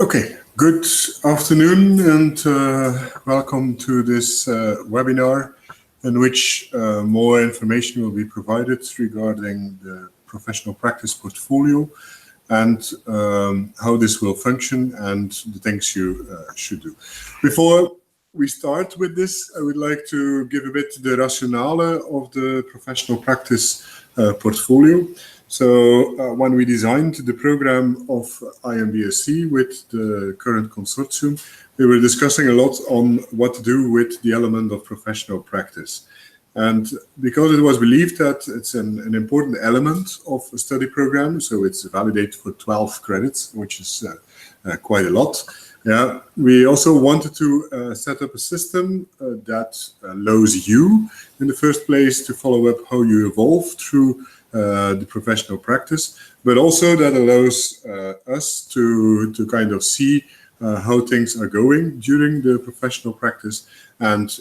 Okay, good afternoon and welcome to this webinar in which more information will be provided regarding the professional practice portfolio and how this will function and the things you should do. Before we start with this, I would like to give a bit the rationale of the professional practice portfolio. So when we designed the program of IMBRSea with the current consortium, we were discussing a lot on what to do with the element of professional practice. And because it was believed that it's an important element of a study program, so it's validated for 12 credits, which is quite a lot. Yeah, we also wanted to set up a system that allows you, in the first place, to follow up how you evolve through the professional practice, but also that allows us to kind of see how things are going during the professional practice and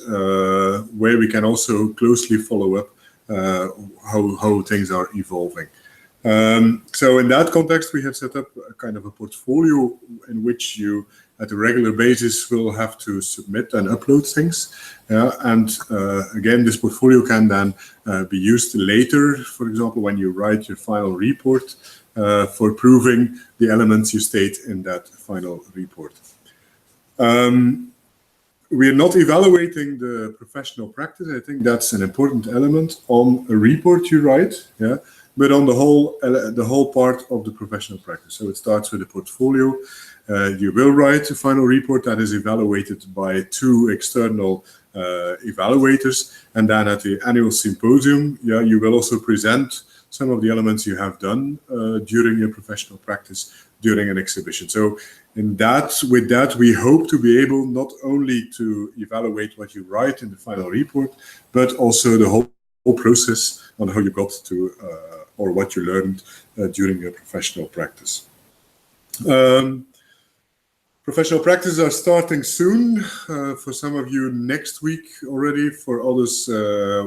where we can also closely follow up how things are evolving. So in that context, we have set up a kind of a portfolio in which you, at a regular basis, will have to submit and upload things. And again, this portfolio can then be used later, for example, when you write your final report for proving the elements you state in that final report. We are not evaluating the professional practice. I think that's an important element on a report you write, yeah, but on the whole part of the professional practice. So it starts with a portfolio. You will write a final report that is evaluated by 2 external evaluators, and then at the annual symposium, yeah, you will also present some of the elements you have done during your professional practice during an exhibition. So with that, we hope to be able not only to evaluate what you write in the final report, but also the whole process on how you got to or what you learned during your professional practice. Professional practices are starting soon, for some of you next week already, for others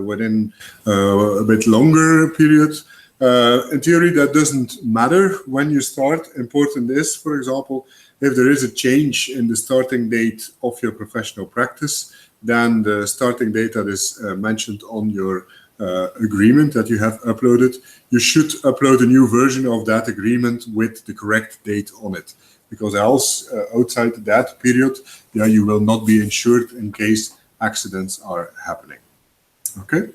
within a bit longer period. In theory, that doesn't matter when you start. Important is, for example, if there is a change in the starting date of your professional practice, then the starting date that is mentioned on your agreement that you have uploaded, you should upload a new version of that agreement with the correct date on it. Because else, outside that period, yeah, you will not be insured in case accidents are happening. Okay,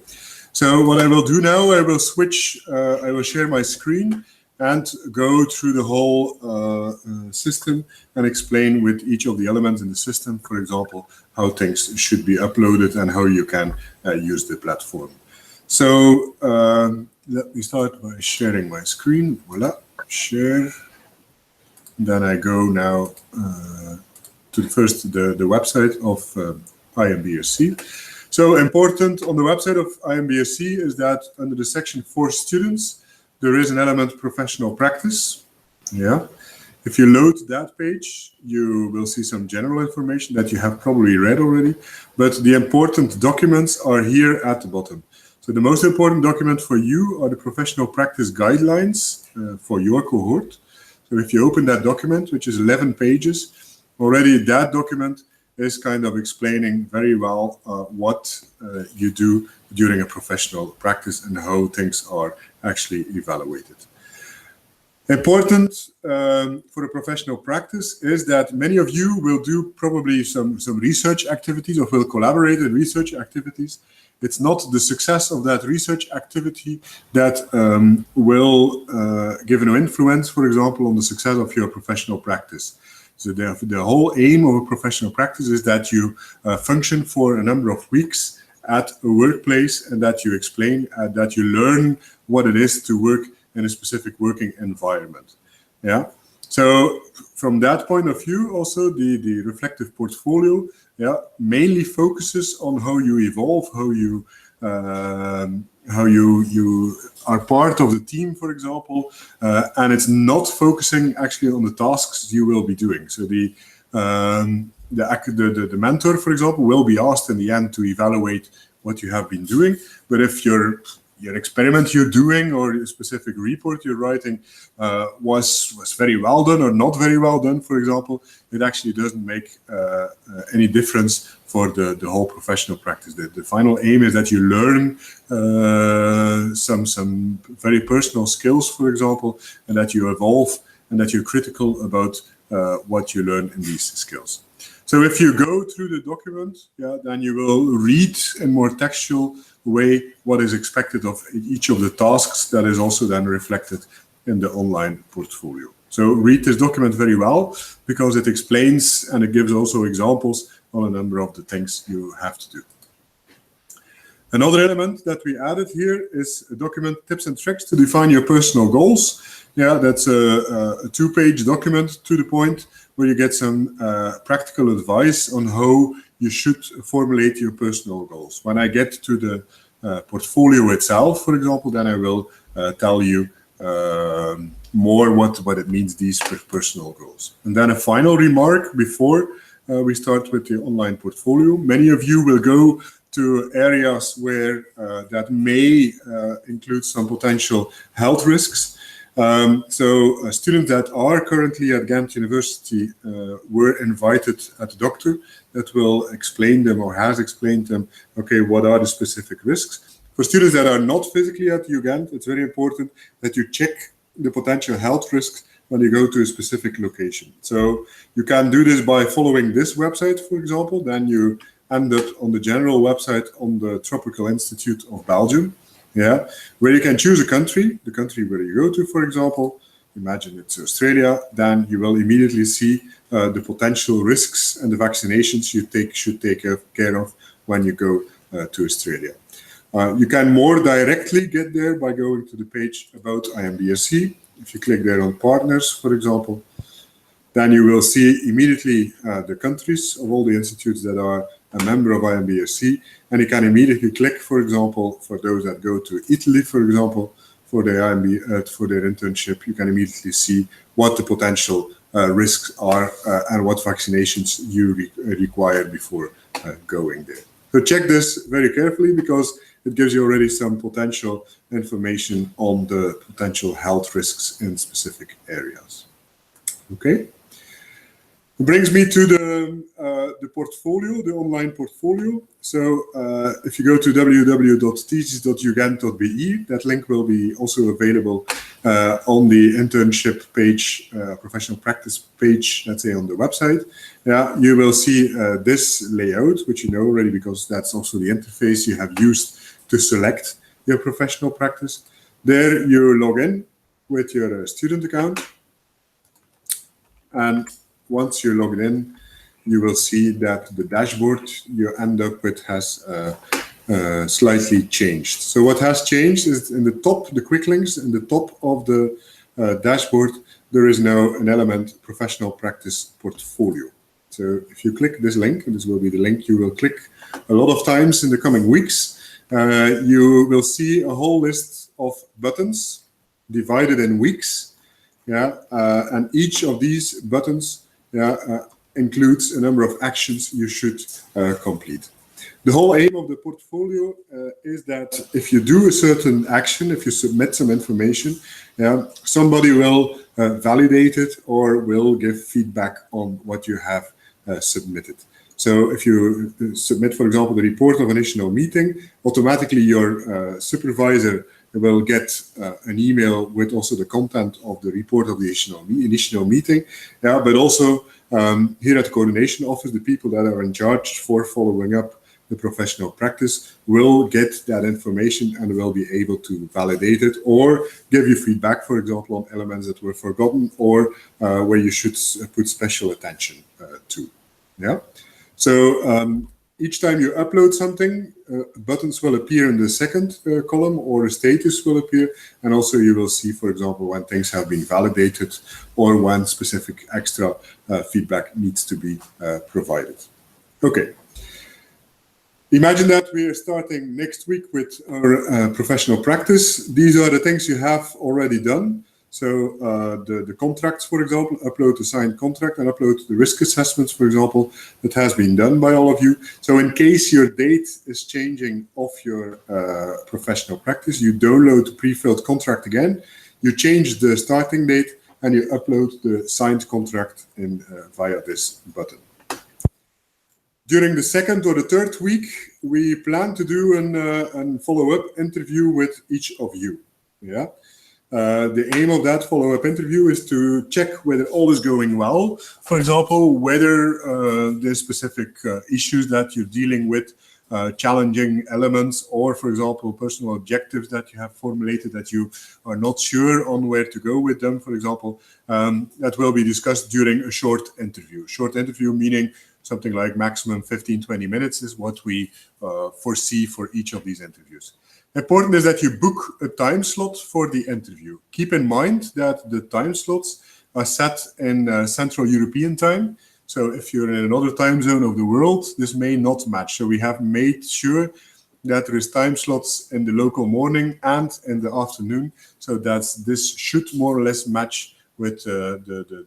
so what I will do now, I will switch, I will share my screen and go through the whole system and explain with each of the elements in the system, for example, how things should be uploaded and how you can use the platform. So let me start by sharing my screen. Voila, share. Then I go now to the website of IMBRSea. So important on the website of IMBRSea is that under the section for students, there is an element professional practice. Yeah. If you load that page, you will see some general information that you have probably read already, but the important documents are here at the bottom. So the most important document for you are the professional practice guidelines for your cohort. So if you open that document, which is 11 pages, already that document is kind of explaining very well what you do during a professional practice and how things are actually evaluated. Important for a professional practice is that many of you will do probably some research activities or will collaborate in research activities. It's not the success of that research activity that will give an influence, for example, on the success of your professional practice. So the whole aim of a professional practice is that you function for a number of weeks at a workplace and that you explain, that you learn what it is to work in a specific working environment. Yeah. So from that point of view, also the reflective portfolio, yeah, mainly focuses on how you evolve, how you are part of the team, for example, and it's not focusing actually on the tasks you will be doing. So the mentor, for example, will be asked in the end to evaluate what you have been doing. But if your your experiment you're doing or a specific report you're writing was very well done or not very well done, for example, it actually doesn't make any difference for the whole professional practice. The final aim is that you learn some very personal skills, for example, and that you evolve and that you're critical about what you learn in these skills. So if you go through the document, then you will read in more textual way what is expected of each of the tasks that is also then reflected in the online portfolio. So read this document very well because it explains and it gives also examples on a number of the things you have to do. Another element that we added here is a document, tips and tricks to define your personal goals. Yeah, that's a two-page document to the point where you get some practical advice on how you should formulate your personal goals. When I get to the portfolio itself, for example, then I will tell you more what it means, these personal goals. And then a final remark before we start with the online portfolio. Many of you will go to areas where that may include some potential health risks. So students that are currently at Ghent University were invited at the doctor that will explain them or has explained them, okay, what are the specific risks. For students that are not physically at UGent, it's very important that you check the potential health risks when you go to a specific location. So you can do this by following this website, for example, then you end up on the general website on the Tropical Institute of Belgium. Yeah, where you can choose a country, the country where you go to, for example, imagine it's Australia, then you will immediately see the potential risks and the vaccinations you should take care of when you go to Australia. You can more directly get there by going to the page about IMBRSea. If you click there on partners, for example, then you will see immediately the countries of all the institutes that are a member of IMBRSea, and you can immediately click, for example, for those that go to Italy, for example, for their for their internship, you can immediately see what the potential risks are and what vaccinations you require before going there. So check this very carefully because it gives you already some potential information on the potential health risks in specific areas. Okay. It brings me to the portfolio, the online portfolio. So if you go to www.thesis.ugent.be, that link will be also available on the internship page, professional practice page, let's say on the website. Yeah, you will see this layout, which you know already because that's also the interface you have used to select your professional practice. There you log in with your student account, and once you're logged in, you will see that the dashboard you end up with has slightly changed. So what has changed is in the top, the quick links, in the top of the dashboard, there is now an element, professional practice portfolio. So if you click this link, and this will be the link you will click a lot of times in the coming weeks, you will see a whole list of buttons divided in weeks. Yeah, and each of these buttons includes a number of actions you should complete. The whole aim of the portfolio is that if you do a certain action, if you submit some information, somebody will validate it or will give feedback on what you have submitted. So if you submit, for example, the report of an initial meeting, automatically your supervisor will get an email with also the content of the report of the initial meeting. Yeah, but also here at the coordination office, the people that are in charge for following up the professional practice will get that information and will be able to validate it or give you feedback, for example, on elements that were forgotten or where you should put special attention to. Yeah. So each time you upload something, buttons will appear in the second column or a status will appear. And also you will see, for example, when things have been validated or when specific extra feedback needs to be provided. Okay. Imagine that we are starting next week with our professional practice. These are the things you have already done. So the contracts, for example, upload the signed contract and upload the risk assessments, for example, that has been done by all of you. So in case your date is changing of your professional practice, you download the pre-filled contract again, you change the starting date, and you upload the signed contract via this button. During the second or the third week, we plan to do a follow-up interview with each of you. Yeah. The aim of that follow-up interview is to check whether all is going well. For example, whether there's specific issues that you're dealing with, challenging elements, or, for example, personal objectives that you have formulated that you are not sure on where to go with them, for example, that will be discussed during a short interview. Short interview meaning something like maximum 15-20 minutes is what we foresee for each of these interviews. Important is that you book a time slot for the interview. Keep in mind that the time slots are set in Central European time. So if you're in another time zone of the world, this may not match. So we have made sure that there is time slots in the local morning and in the afternoon, so that this should more or less match with the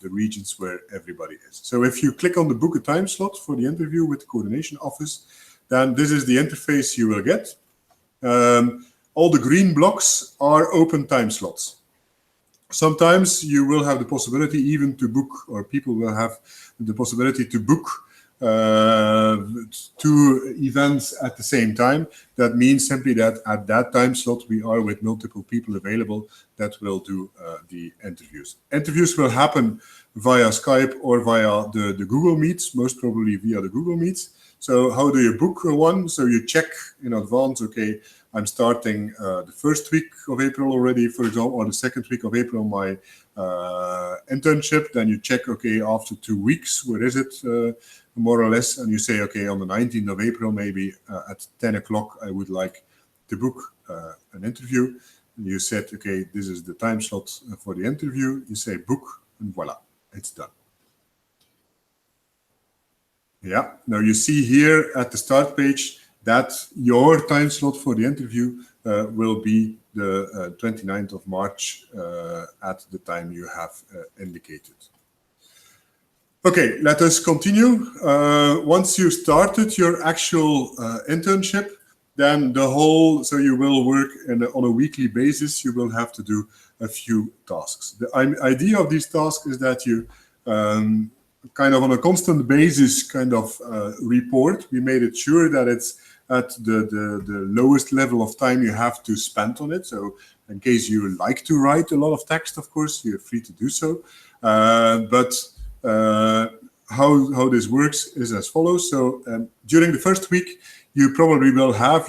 regions where everybody is. So if you click on the book a time slot for the interview with the coordination office, then this is the interface you will get. All the green blocks are open time slots. Sometimes you will have the possibility even to book, or people will have the possibility to book 2 events at the same time. That means simply that at that time slot we are with multiple people available that will do the interviews. Interviews will happen via Skype or via the Google Meets, most probably via the Google Meets. So how do you book one? So you check in advance, okay, I'm starting the first week of April already, for example, or the second week of April, my internship. Then you check, okay, after 2 weeks, where is it, more or less? And you say, okay, on the 19th of April, maybe at 10 o'clock, I would like to book an interview. And you said, okay, this is the time slot for the interview. You say book, and voila, it's done. Yeah, now you see here at the start page that your time slot for the interview will be the 29th of March at the time you have indicated. Okay, let us continue. Once you started your actual internship, then so you will work on a weekly basis. You will have to do a few tasks. The idea of these tasks is that you kind of on a constant basis kind of report. We made it sure that it's at the lowest level of time you have to spend on it. So in case you like to write a lot of text, of course, you're free to do so. But how this works is as follows. So during the first week, you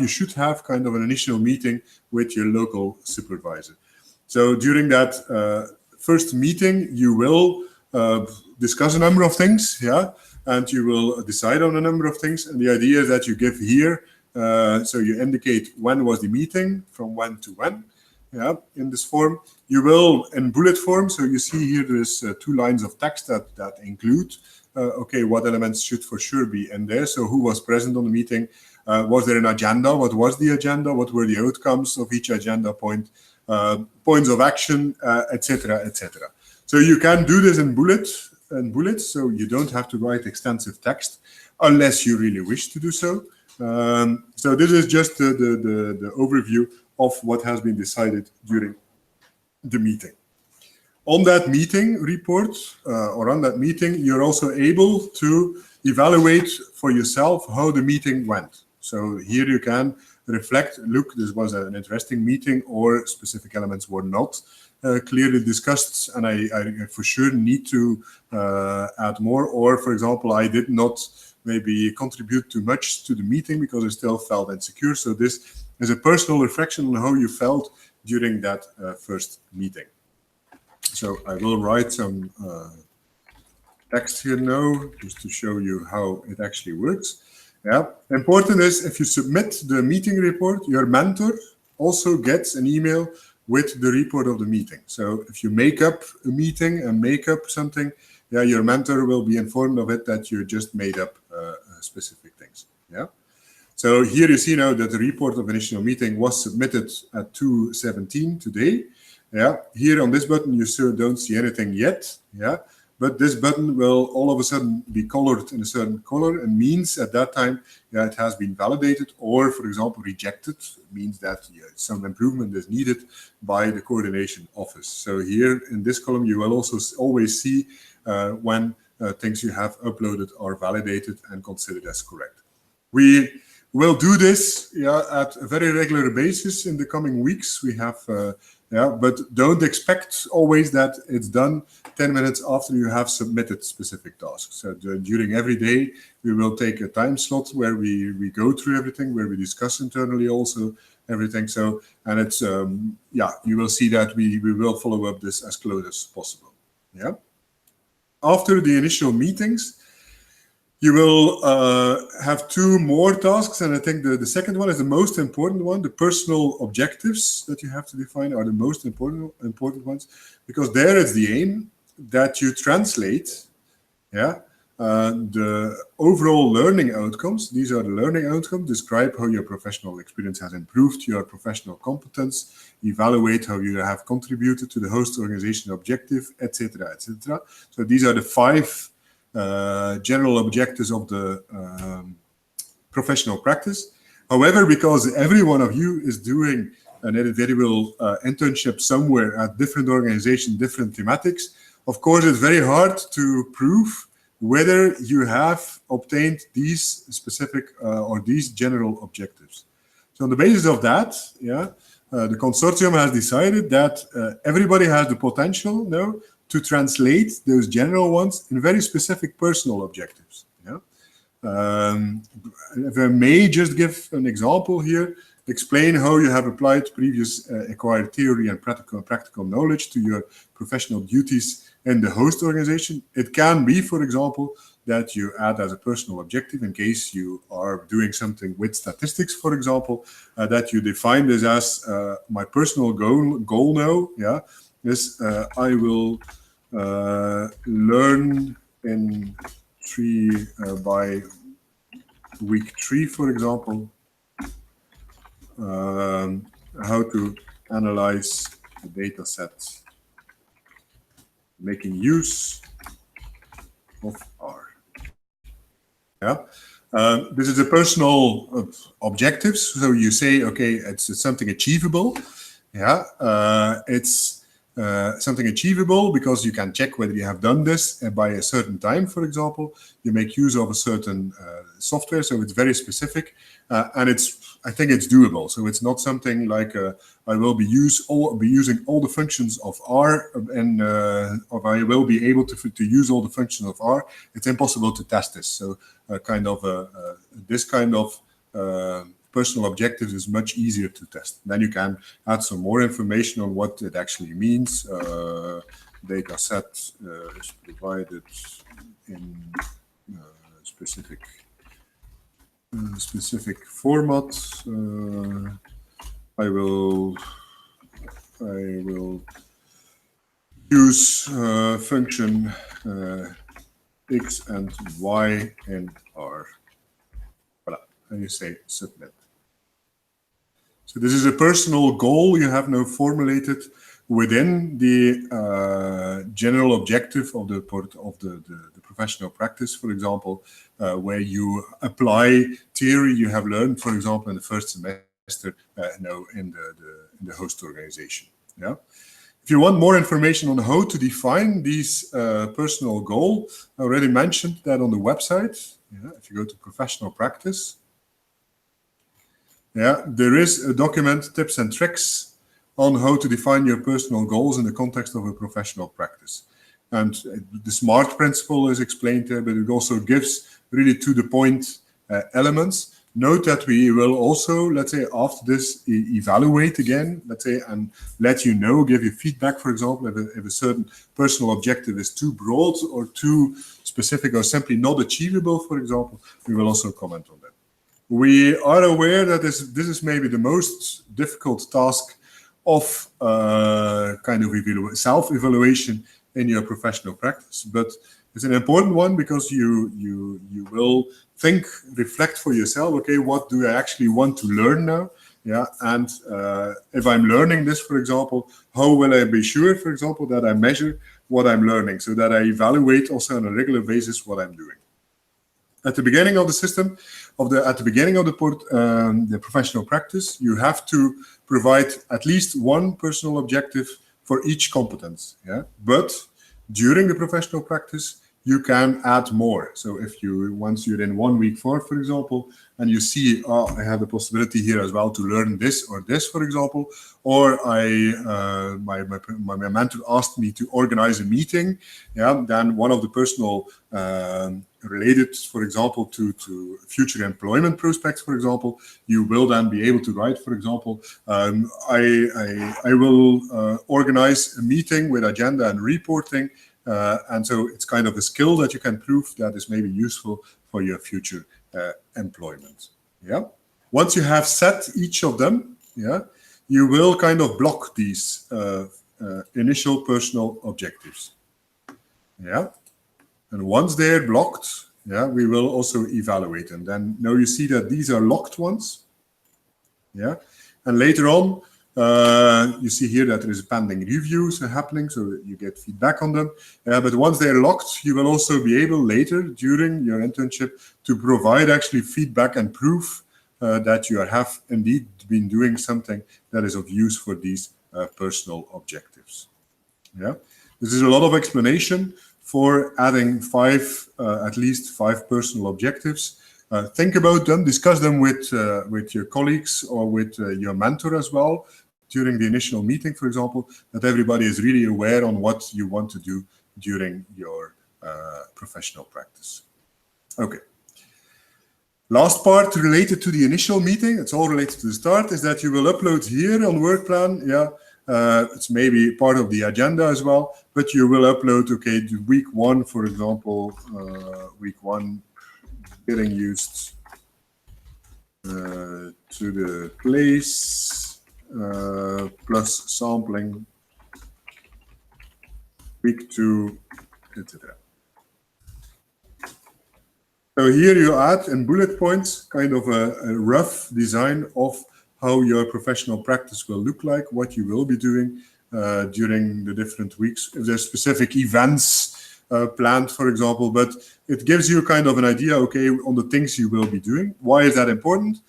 should have kind of an initial meeting with your local supervisor. So during that first meeting, you will discuss a number of things, yeah, and you will decide on a number of things. And the idea is that you give here, so you indicate when was the meeting, from when to when, yeah, in this form. You will, in bullet form, so you see here there's 2 lines of text that include, okay, what elements should for sure be in there. So who was present on the meeting? Was there an agenda? What was the agenda? What were the outcomes of each agenda point? Points of action, etc., etc. So you can do this in bullets, so you don't have to write extensive text unless you really wish to do so. So this is just the overview of what has been decided during the meeting. On that meeting report, or on that meeting, you're also able to evaluate for yourself how the meeting went. So here you can reflect, look, this was an interesting meeting, or specific elements were not clearly discussed, and I for sure need to add more, or for example, I did not maybe contribute too much to the meeting because I still felt insecure. So this is a personal reflection on how you felt during that first meeting. So I will write some text here now, just to show you how it actually works. Yeah, important is if you submit the meeting report, your mentor also gets an email with the report of the meeting. So if you make up a meeting and make up something, yeah, your mentor will be informed of it, that you just made up specific things. Yeah. So here you see now that the report of initial meeting was submitted at 2:17 today. Yeah, here on this button, you sure don't see anything yet. Yeah, but this button will all of a sudden be colored in a certain color, and means at that time, yeah, it has been validated, or for example, rejected. It means that some improvement is needed by the coordination office. So here in this column, you will also always see when things you have uploaded are validated and considered as correct. We will do this at a very regular basis in the coming weeks. We have, but don't expect always that it's done 10 minutes after you have submitted specific tasks. So during every day, we will take a time slot where we go through everything, where we discuss internally also everything. So, and it's, you will see that we will follow up this as close as possible. Yeah. After the initial meetings, you will have two more tasks, and I think the second one is the most important one. The personal objectives that you have to define are the most important ones, because there is the aim that you translate the overall learning outcomes. These are the learning outcomes. Describe how your professional experience has improved your professional competence, evaluate how you have contributed to the host organization objective, etc., etc. So these are the 5 general objectives of the professional practice. However, because every one of you is doing an individual internship somewhere at different organizations, different thematics, of course, it's very hard to prove whether you have obtained these specific or these general objectives. So on the basis of that, the consortium has decided that everybody has the potential now to translate those general ones in very specific personal objectives. If I may just give an example here, explain how you have applied previous acquired theory and practical knowledge to your professional duties in the host organization. It can be, for example, that you add as a personal objective, in case you are doing something with statistics, for example, that you define this as my personal goal now, is I will learn in by week 3, for example, how to analyze the data set making use of R. This is a personal objectives. So you say, okay, it's something achievable. It's something achievable because you can check whether you have done this by a certain time, for example. You make use of a certain software, so it's very specific, and I think it's doable. So it's not something like I will be using all the functions of R, and or I will be able to use all the functions of R. It's impossible to test this. So this kind of personal objectives is much easier to test. Then you can add some more information on what it actually means. Data set is provided in specific format. I will use function X and Y in R. Voilà. And you say submit. So this is a personal goal you have now formulated within the general objective of the professional practice, for example, where you apply theory you have learned, for example, in the first semester, now in the host organization. If you want more information on how to define these personal goal, I already mentioned that on the website. If you go to professional practice, there is a document, tips and tricks on how to define your personal goals in the context of a professional practice. And the SMART principle is explained there, but it also gives really to the point elements. Note that we will also, let's say, after this, evaluate again, let's say, and let you know, give you feedback, for example, if a certain personal objective is too broad or too specific or simply not achievable, for example, we will also comment on that. We are aware that this is maybe the most difficult task of kind of self-evaluation in your professional practice, but it's an important one because you will reflect for yourself, okay, what do I actually want to learn now? Yeah, and if I'm learning this, for example, how will I be sure, for example, that I measure what I'm learning, so that I evaluate also on a regular basis what I'm doing. At the beginning of the system, at the beginning of the professional practice, you have to provide at least one personal objective for each competence. Yeah, but during the professional practice, you can add more. So if once you're in 1 week for example, and you see, oh, I have the possibility here as well to learn this or this, for example, or my mentor asked me to organize a meeting, yeah, then one of the personal related, for example, to future employment prospects, for example, you will then be able to write, for example, I will organize a meeting with agenda and reporting. And so it's kind of a skill that you can prove that is maybe useful for your future employment. Yeah. Once you have set each of them, yeah, you will kind of block these initial personal objectives. Yeah. And once they're blocked, yeah, we will also evaluate them. Then now you see that these are locked ones. Yeah. And later on, you see here that there is pending reviews happening, so that you get feedback on them. But once they're locked, you will also be able later during your internship to provide actually feedback and proof that you have indeed been doing something that is of use for these personal objectives. Yeah, this is a lot of explanation for adding at least five personal objectives. Think about them, discuss them with your colleagues or with your mentor as well during the initial meeting, for example, that everybody is really aware on what you want to do during your professional practice. Okay. Last part related to the initial meeting, it's all related to the start, is that you will upload here on WorkPlan. Yeah, it's maybe part of the agenda as well, but you will upload, okay, the week 1, for example, week 1, getting used to the place plus sampling, week 2, etc. So here you add in bullet points kind of a rough design of how your professional practice will look like, what you will be doing during the different weeks. If there's specific events planned, for example, but it gives you kind of an idea, okay, on the things you will be doing. Why is that important?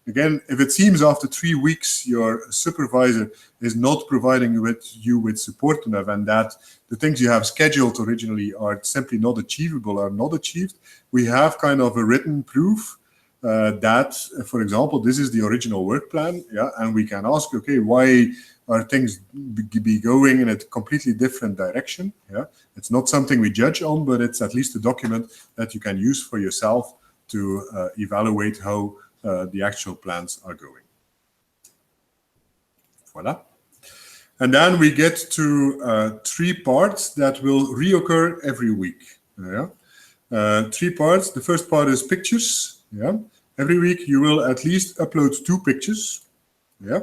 Again, if it seems after 3 weeks your supervisor is not providing you with support enough, and that the things you have scheduled originally are simply not achievable or not achieved, we have kind of a written proof that, for example, this is the original work plan, yeah, and we can ask, okay, why are things be going in a completely different direction? Yeah, it's not something we judge on, but it's at least a document that you can use for yourself to evaluate how the actual plans are going. Voila. And then we get to 3 parts that will reoccur every week. Yeah. 3 parts. The first part is pictures. Yeah. Every week you will at least upload 2 pictures. Yeah.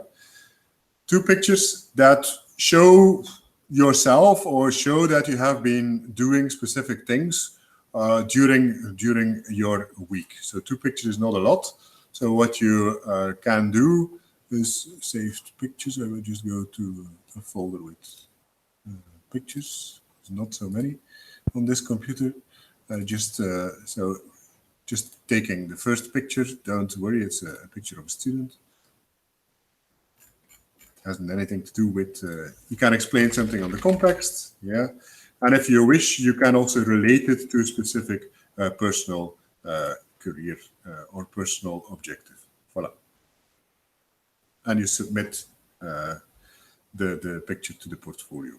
2 pictures that show yourself or show that you have been doing specific things during your week. So 2 pictures is not a lot. So what you can do is saved pictures. I will just go to a folder with pictures. There's not so many on this computer. Just taking the first picture. Don't worry, it's a picture of a student. It hasn't anything to do with. You can explain something on the context, yeah. And if you wish, you can also relate it to a specific personal career or personal objective. Voila. And you submit the picture to the portfolio.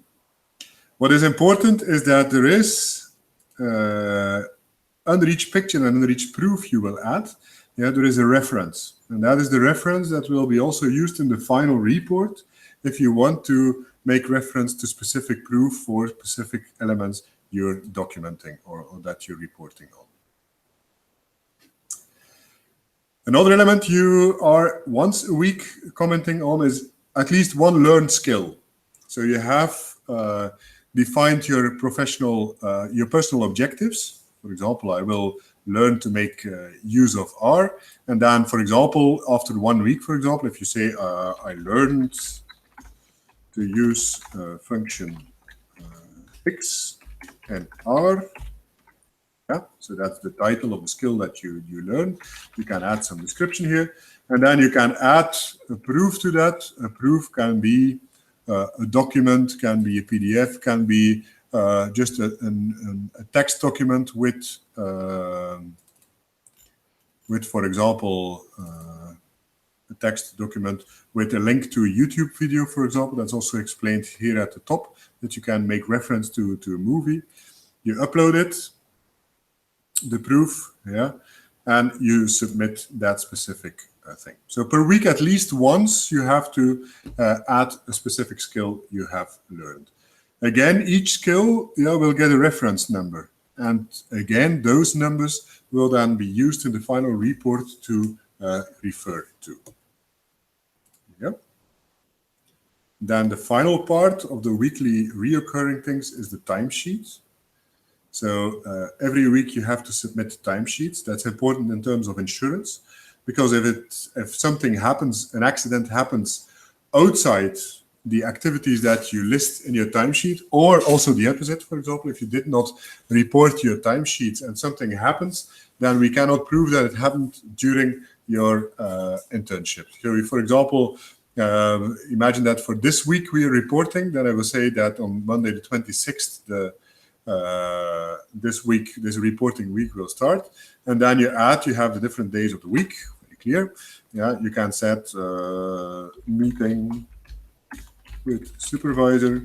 What is important is that there is under each picture and under each proof you will add, yeah, there is a reference. And that is the reference that will be also used in the final report if you want to make reference to specific proof for specific elements you're documenting or that you're reporting on. Another element you are once a week commenting on is at least one learned skill. So you have defined your personal objectives. For example, I will learn to make use of R. And then, for example, after 1 week, for example, if you say, I learned to use function X and R, yeah, so that's the title of the skill that you learn. You can add some description here, and then you can add a proof to that. A proof can be a document, can be a PDF, can be just a text document with, for example, a text document with a link to a YouTube video, for example. That's also explained here at the top, that you can make reference to a movie. You upload it, the proof, yeah, and you submit that specific thing. So per week, at least once, you have to add a specific skill you have learned. Again, each skill, will get a reference number. And again, those numbers will then be used in the final report to refer to. Yep. Then the final part of the weekly reoccurring things is the timesheet. So every week you have to submit timesheets. That's important in terms of insurance, because if something happens, an accident happens outside the activities that you list in your timesheet, or also the opposite, for example, if you did not report your timesheets and something happens, then we cannot prove that it happened during your internship. So for example, imagine that for this week we are reporting, then I will say that on Monday the 26th, this reporting week will start, and then you have the different days of the week, very clear. Yeah, you can set meeting with supervisor.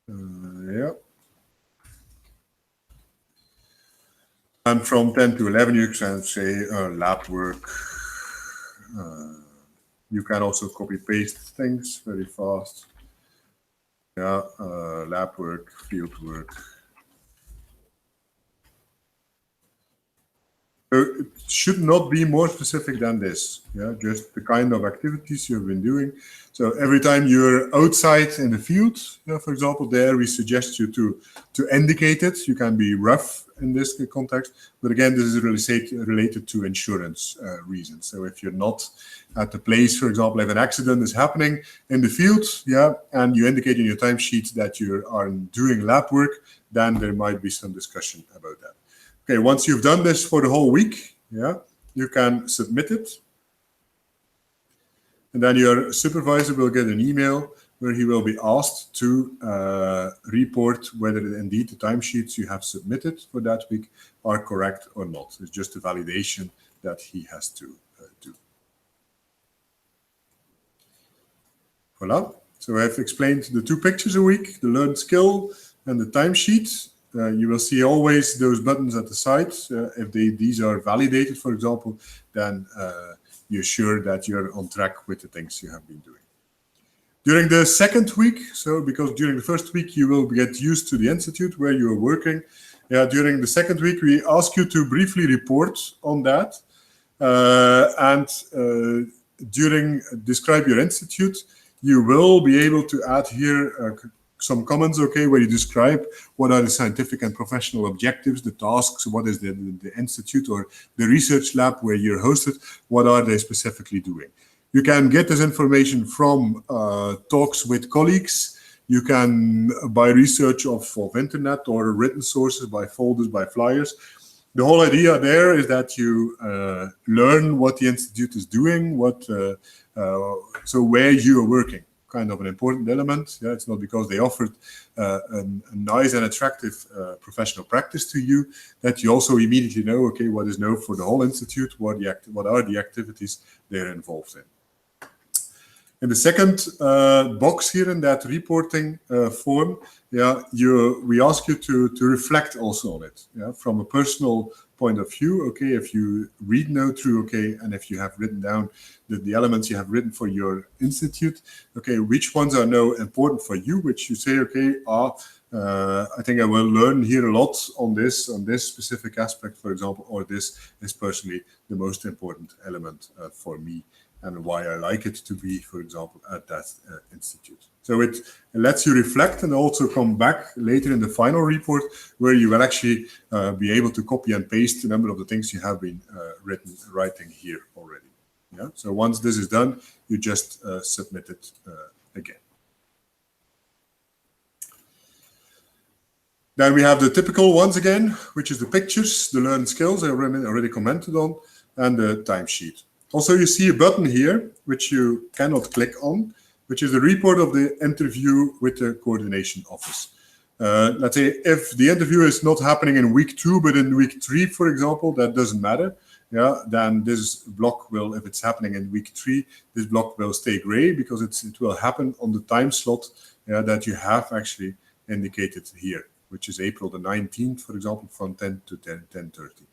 Yeah. And from 10 to 11, you can say lab work. You can also copy paste things very fast. Yeah, lab work, field work. So it should not be more specific than this. Yeah, just the kind of activities you've been doing. So every time you're outside in the field, for example, there we suggest you to indicate it. You can be rough in this context, but again, this is related to insurance reasons. So if you're not at the place, for example, if an accident is happening in the field, and you indicate in your timesheet that you are doing lab work, then there might be some discussion about that. Okay, once you've done this for the whole week, you can submit it. And then your supervisor will get an email where he will be asked to report whether indeed the timesheets you have submitted for that week are correct or not. It's just a validation that he has to do. Voila. So I've explained the 2 pictures a week, the learned skill and the timesheet. You will see always those buttons at the side. If these are validated, for example, then you're sure that you're on track with the things you have been doing. During the second week, because during the first week you will get used to the institute where you are working. During the second week, we ask you to briefly report on that. And describe your institute, you will be able to add here some comments, where you describe what are the scientific and professional objectives, the tasks, what is the institute or the research lab where you're hosted, what are they specifically doing. You can get this information from talks with colleagues. You can by research of internet or written sources, by folders, by flyers. The whole idea there is that you learn what the institute is doing, so where you are working. Kind of an important element. It's not because they offered a nice and attractive professional practice to you that you also immediately know, what is known for the whole institute, what are the activities they're involved in. In the second box here in that reporting form, we ask you to reflect also on it, from a personal point of view. If you read now through, and if you have written down the elements you have written for your institute, which ones are now important for you, which you say, I think I will learn here a lot on this specific aspect, for example, or this is personally the most important element for me and why I like it to be, for example, at that institute. So it lets you reflect and also come back later in the final report where you will actually be able to copy and paste a number of the things you have been writing here already. Yeah. So once this is done, you just submit it again. Then we have the typical ones again, which is the pictures, the learned skills I already commented on, and the timesheet. Also, you see a button here, which you cannot click on, which is the report of the interview with the coordination office. Let's say if the interview is not happening in week 2, but in week 3, for example, that doesn't matter. Yeah, then this block will, if it's happening in week 3, this block will stay gray because it will happen on the time slot that you have actually indicated here, which is April the 19th, for example, from 10 to 10:30.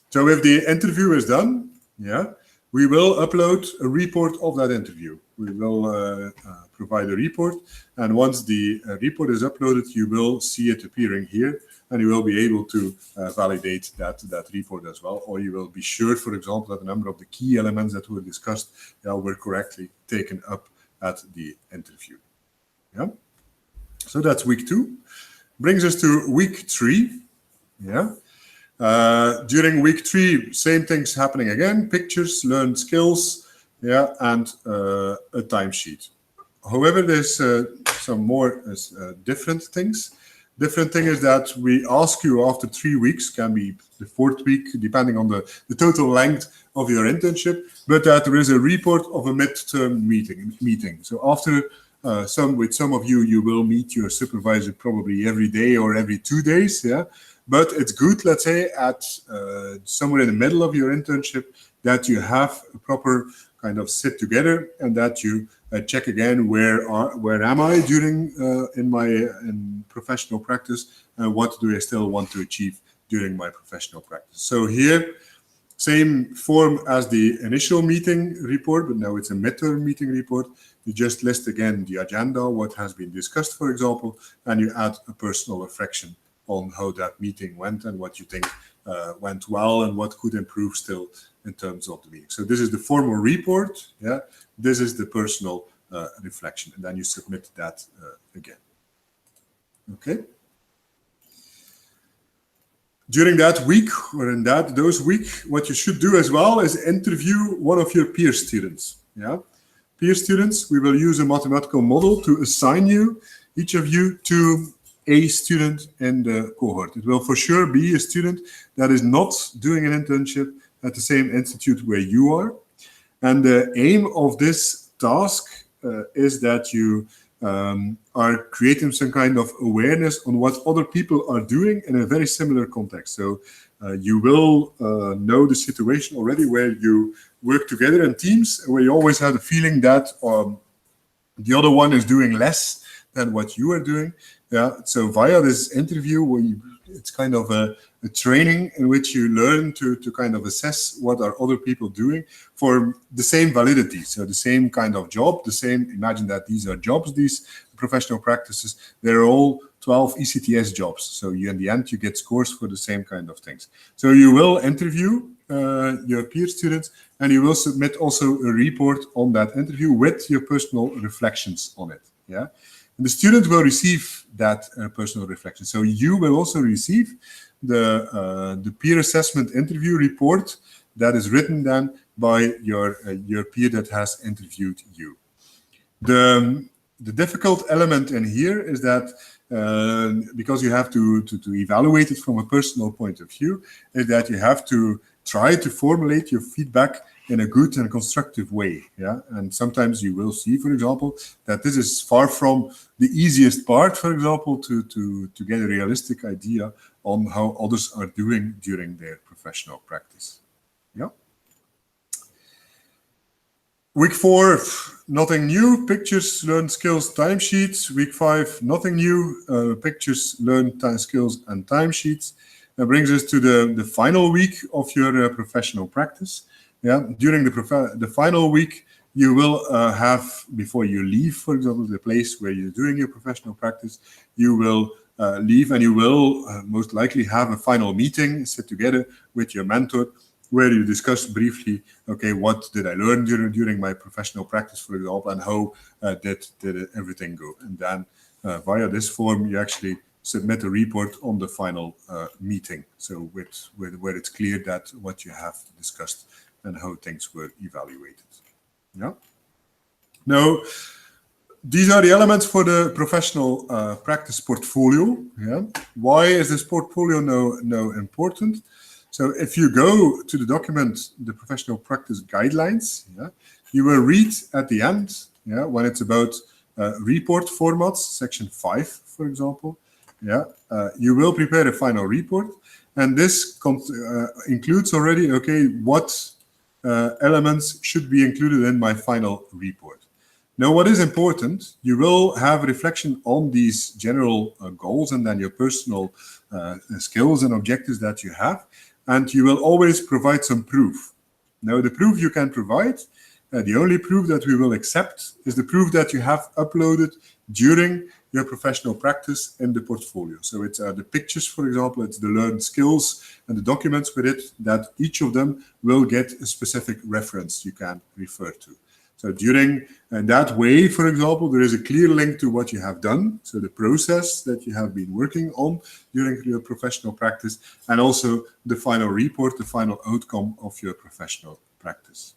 So if the interview is done, we will upload a report of that interview. We will provide a report, and once the report is uploaded, you will see it appearing here, and you will be able to validate that report as well, or you will be sure, for example, that a number of the key elements that were discussed were correctly taken up at the interview. Yeah. So that's week 2. Brings us to week 3. Yeah. During week 3, same things happening again: pictures, learned skills, and a timesheet. However, there's some more different things. Different thing is that we ask you after 3 weeks, can be the 4th week, depending on the total length of your internship, but that there is a report of a midterm meeting. So after with some of you, you will meet your supervisor probably every day or every 2 days. Yeah. But it's good, let's say, at somewhere in the middle of your internship, that you have a proper kind of sit together and that you check again where am I during in professional practice, and what do I still want to achieve during my professional practice. So here, same form as the initial meeting report, but now it's a midterm meeting report. You just list again the agenda, what has been discussed, for example, and you add a personal reflection on how that meeting went and what you think went well and what could improve still in terms of the meeting. So this is the formal report. Yeah, this is the personal reflection, and then you submit that again. Okay. During that week or in those week, what you should do as well is interview one of your peer students. Yeah, peer students. We will use a mathematical model to assign you, each of you, to a student in the cohort. It will for sure be a student that is not doing an internship at the same institute where you are. And the aim of this task is that you are creating some kind of awareness on what other people are doing in a very similar context. So you will know the situation already where you work together in teams, where you always have the feeling that the other one is doing less than what you are doing. Yeah. So via this interview, it's kind of a training in which you learn to kind of assess what are other people doing for the same validity. So the same kind of job, imagine that these are jobs, these professional practices, they're all 12 ECTS jobs. So in the end, you get scores for the same kind of things. So you will interview your peer students, and you will submit also a report on that interview with your personal reflections on it. Yeah. The student will receive that personal reflection. So you will also receive the peer assessment interview report that is written then by your peer that has interviewed you. The difficult element in here is that because you have to evaluate it from a personal point of view, is that you have to try to formulate your feedback in a good and constructive way. Yeah, and sometimes you will see, for example, that this is far from the easiest part, for example, to get a realistic idea on how others are doing during their professional practice. Yeah. Week 4, nothing new. Pictures, learned skills, timesheets. Week 5, nothing new. Pictures, learned skills, and timesheets. That brings us to the final week of your professional practice. Yeah, during the final week, you will have, before you leave, for example, the place where you're doing your professional practice, you will leave, and you will most likely have a final meeting, sit together with your mentor, where you discuss briefly, okay, what did I learn during my professional practice, for example, and how did everything go? And then via this form, you actually submit a report on the final meeting. So where it's clear that what you have discussed and how things were evaluated. Yeah. Now, these are the elements for the professional practice portfolio. Yeah. Why is this portfolio now important? So if you go to the document, the professional practice guidelines, yeah, you will read at the end, yeah, when it's about report formats, section 5, for example, yeah, you will prepare a final report, and this includes already, okay, what elements should be included in my final report. Now, what is important, you will have reflection on these general goals and then your personal skills and objectives that you have, and you will always provide some proof. Now, the proof you can provide, the only proof that we will accept is the proof that you have uploaded during your professional practice in the portfolio. So it's the pictures, for example, it's the learned skills and the documents with it, that each of them will get a specific reference you can refer to. So during that way, for example, there is a clear link to what you have done, so the process that you have been working on during your professional practice, and also the final report, the final outcome of your professional practice.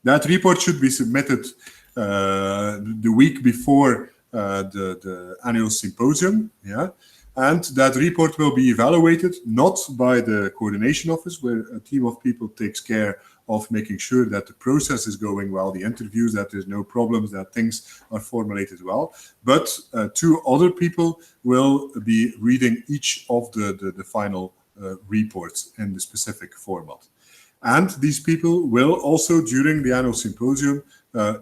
That report should be submitted the week before the annual symposium, yeah, and that report will be evaluated not by the coordination office, where a team of people takes care of making sure that the process is going well, the interviews, that there's no problems, that things are formulated well. But 2 other people will be reading each of the final reports in the specific format. And these people will also, during the annual symposium,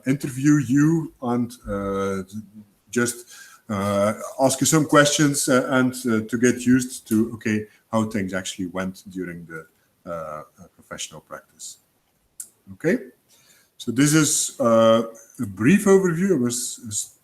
interview you and just ask you some questions and to get used to, okay, how things actually went during the professional practice. Okay, so this is a brief overview. I was